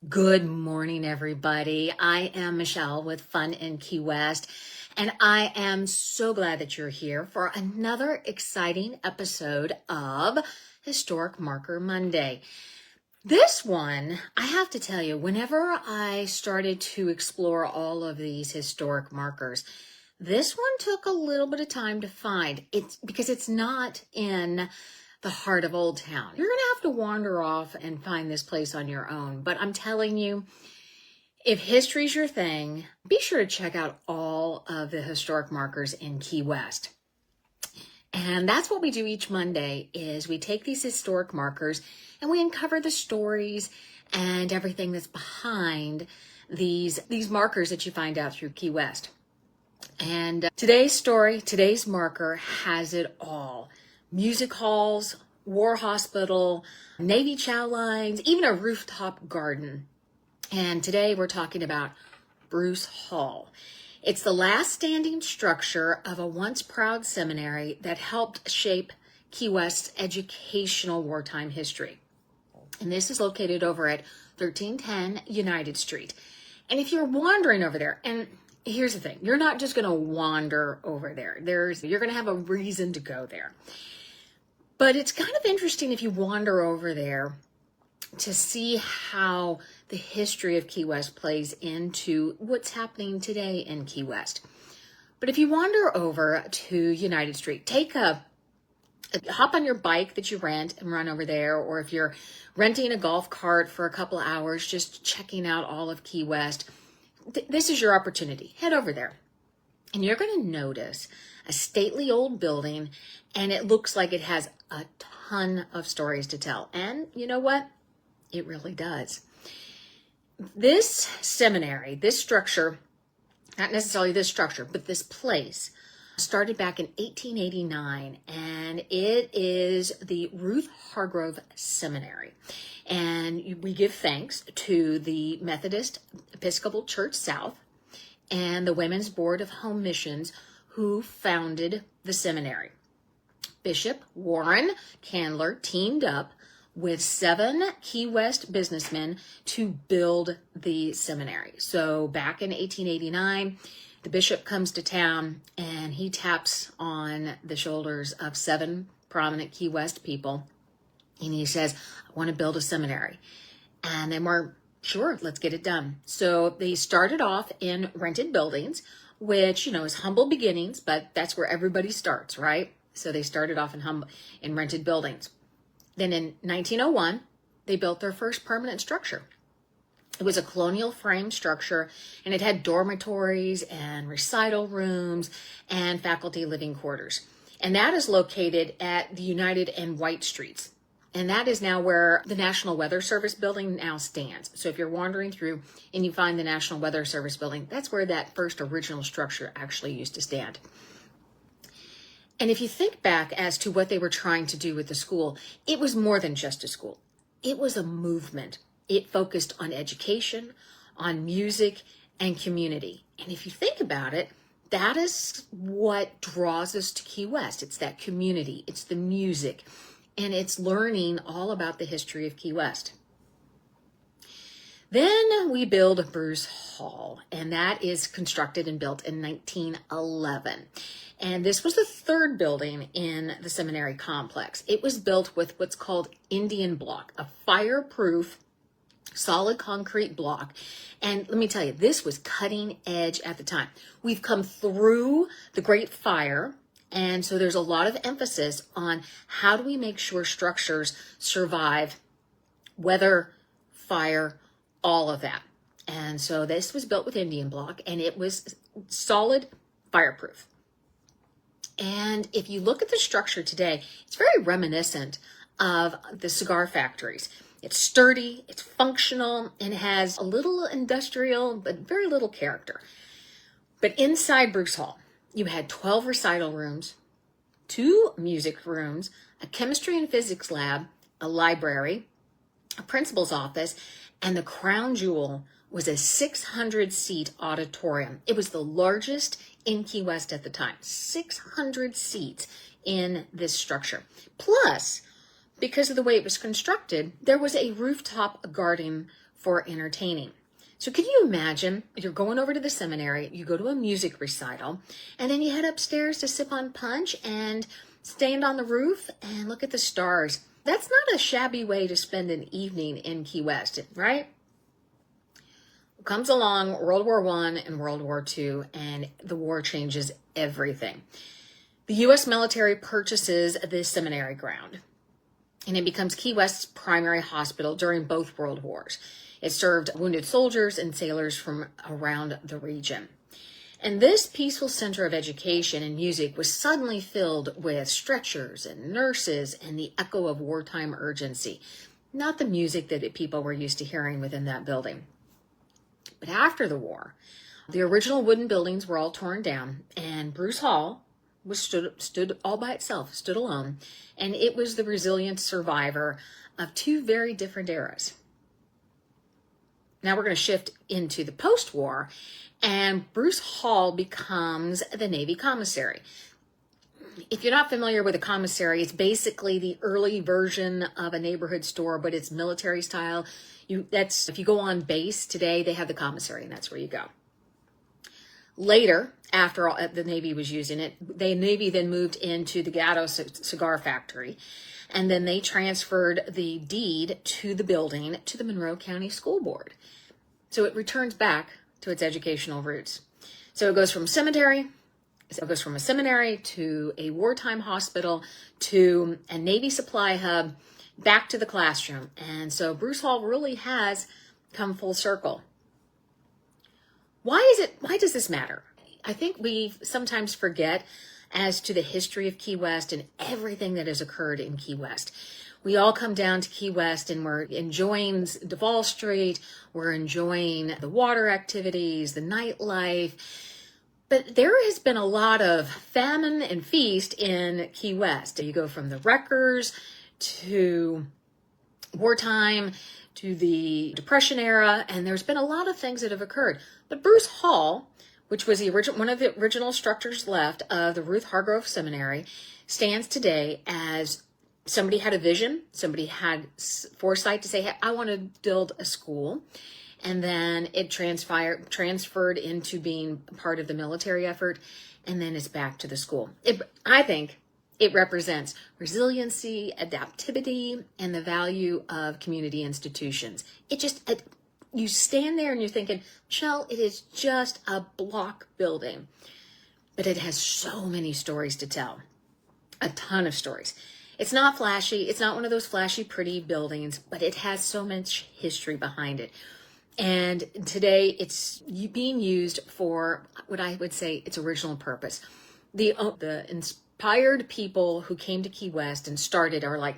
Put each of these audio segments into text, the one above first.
Good morning, everybody. I am Michele with Fun in Key West, and I am so glad that you're here for another exciting episode of Historic Marker Monday. This one, I have to tell you, whenever I started to explore all of these historic markers, this one took a little bit of time to find. It's because it's not in the heart of Old Town. You're going to have to wander off and find this place on your own. But I'm telling you, if history's your thing, be sure to check out all of the historic markers in Key West. And that's what we do each Monday is we take these historic markers and we uncover the stories and everything that's behind these markers that you find out through Key West. And today's marker has it all. Music halls, war hospital, Navy chow lines, even a rooftop garden. And today we're talking about Bruce Hall. It's the last standing structure of a once proud seminary that helped shape Key West's educational wartime history. And this is located over at 1310 United Street. And if you're wandering over there, and here's the thing, you're not just going to wander over there. You're going to have a reason to go there. But it's kind of interesting if you wander over there to see how the history of Key West plays into what's happening today in Key West. But if you wander over to United Street, hop on your bike that you rent and run over there, or if you're renting a golf cart for a couple of hours, just checking out all of Key West, this is your opportunity. Head over there. And you're going to notice a stately old building, and it looks like it has a ton of stories to tell. And you know what? It really does. This seminary, this structure, not necessarily this structure, but this place, started back in 1889, and it is the Ruth Hargrove Seminary. And we give thanks to the Methodist Episcopal Church South and the Women's Board of Home Missions who founded the seminary. Bishop Warren Candler teamed up with 7 Key West businessmen to build the seminary. So back in 1889, the bishop comes to town and he taps on the shoulders of 7 prominent Key West people. And he says, I want to build a seminary. And they were, sure, let's get it done. So they started off in rented buildings, which, is humble beginnings, but that's where everybody starts, right? So they started off in rented buildings. Then in 1901, they built their first permanent structure. It was a colonial frame structure, and it had dormitories and recital rooms and faculty living quarters. And that is located at the United and White Streets. And that is now where the National Weather Service building now stands. So if you're wandering through and you find the National Weather Service building, that's where that first original structure actually used to stand. And if you think back as to what they were trying to do with the school, it was more than just a school. It was a movement. It focused on education, on music, and community. And if you think about it, that is what draws us to Key West. It's that community. It's the music. And it's learning all about the history of Key West. Then we build Bruce Hall, and that is constructed and built in 1911. And this was the third building in the seminary complex. It was built with what's called Indian block, a fireproof solid concrete block. And let me tell you, this was cutting edge at the time. We've come through the Great Fire, and so there's a lot of emphasis on how do we make sure structures survive weather, fire, all of that. And so this was built with Indian block, and it was solid fireproof. And if you look at the structure today, it's very reminiscent of the cigar factories. It's sturdy, it's functional, and has a little industrial, but very little character. But inside Bruce Hall, you had 12 recital rooms, 2 music rooms, a chemistry and physics lab, a library, a principal's office, and the crown jewel was a 600-seat auditorium. It was the largest in Key West at the time. 600 seats in this structure. Plus, because of the way it was constructed, there was a rooftop garden for entertaining. So can you imagine, you're going over to the seminary, you go to a music recital, and then you head upstairs to sip on punch and stand on the roof and look at the stars. That's not a shabby way to spend an evening in Key West, right? Comes along World War I and World War II, and the war changes everything. The U.S. military purchases this seminary ground, and it becomes Key West's primary hospital during both World Wars. It served wounded soldiers and sailors from around the region. And this peaceful center of education and music was suddenly filled with stretchers and nurses and the echo of wartime urgency, not the music that people were used to hearing within that building. But after the war, the original wooden buildings were all torn down, and Bruce Hall stood all by itself, stood alone, and it was the resilient survivor of two very different eras. Now we're going to shift into the post-war, and Bruce Hall becomes the Navy commissary. If you're not familiar with a commissary, it's basically the early version of a neighborhood store, but it's military style. If you go on base today, they have the commissary, and that's where you go. Later, after the Navy was using it, the Navy then moved into the Gatto cigar factory, and then they transferred the deed to the building to the Monroe County School Board. So it returns back to its educational roots. So it goes from a seminary to a wartime hospital to a Navy supply hub, back to the classroom. And so Bruce Hall really has come full circle. Why does this matter? I think we sometimes forget as to the history of Key West and everything that has occurred in Key West. We all come down to Key West and we're enjoying Duval Street, we're enjoying the water activities, the nightlife. But there has been a lot of famine and feast in Key West. You go from the wreckers to wartime to the Depression era, and there's been a lot of things that have occurred. But Bruce Hall, which was one of the original structures left of the Ruth Hargrove Seminary, stands today as somebody had a vision, somebody had foresight to say, hey, I want to build a school. And then it transferred into being part of the military effort, and then it's back to the school. I think it represents resiliency, adaptivity, and the value of community institutions. You stand there and you're thinking, Michele, it is just a block building, but it has so many stories to tell, a ton of stories. It's not flashy. It's not one of those flashy, pretty buildings, but it has so much history behind it. And today it's being used for what I would say its original purpose. The inspired people who came to Key West and started are like,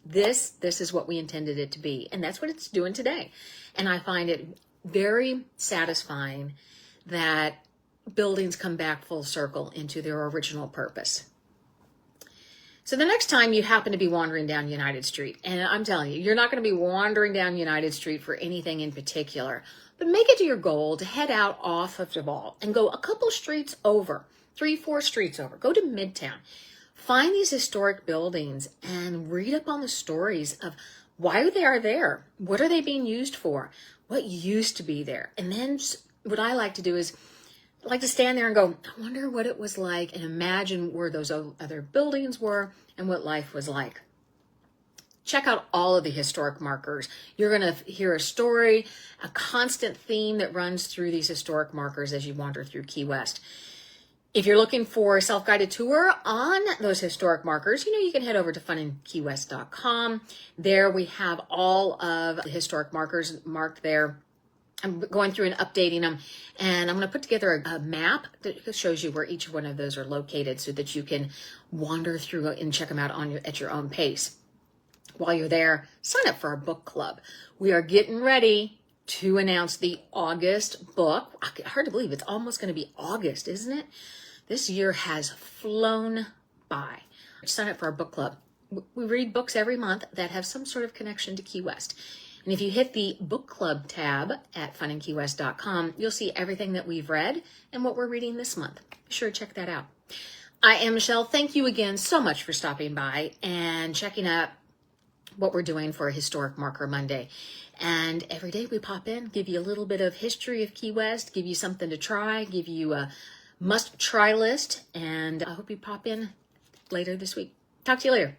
this is what we intended it to be. And that's what it's doing today. And I find it very satisfying that buildings come back full circle into their original purpose. So the next time you happen to be wandering down United Street, and I'm telling you, you're not going to be wandering down United Street for anything in particular, but make it to your goal to head out off of Duval and go a couple streets over, 3-4 streets over, go to Midtown. Find these historic buildings and read up on the stories of why they are there. What are they being used for? What used to be there? And then what I like to do is I like to stand there and go, I wonder what it was like, and imagine where those other buildings were and what life was like. Check out all of the historic markers. You're going to hear a story, a constant theme that runs through these historic markers as you wander through Key West. If you're looking for a self-guided tour on those historic markers, you can head over to FunInKeyWest.com. There we have all of the historic markers marked there. I'm going through and updating them, and I'm going to put together a map that shows you where each one of those are located so that you can wander through and check them out at your own pace. While you're there, sign up for our book club. We are getting ready to announce the August book. Hard to believe it's almost going to be August, isn't it? This year has flown by. Sign up for our book club. We read books every month that have some sort of connection to Key West. And if you hit the book club tab at FunInKeyWest.com, you'll see everything that we've read and what we're reading this month. Be sure to check that out. I am Michele. Thank you again so much for stopping by and checking out what we're doing for Historic Marker Monday. And every day we pop in, give you a little bit of history of Key West, give you something to try, give you a must-try list, and I hope you pop in later this week. Talk to you later.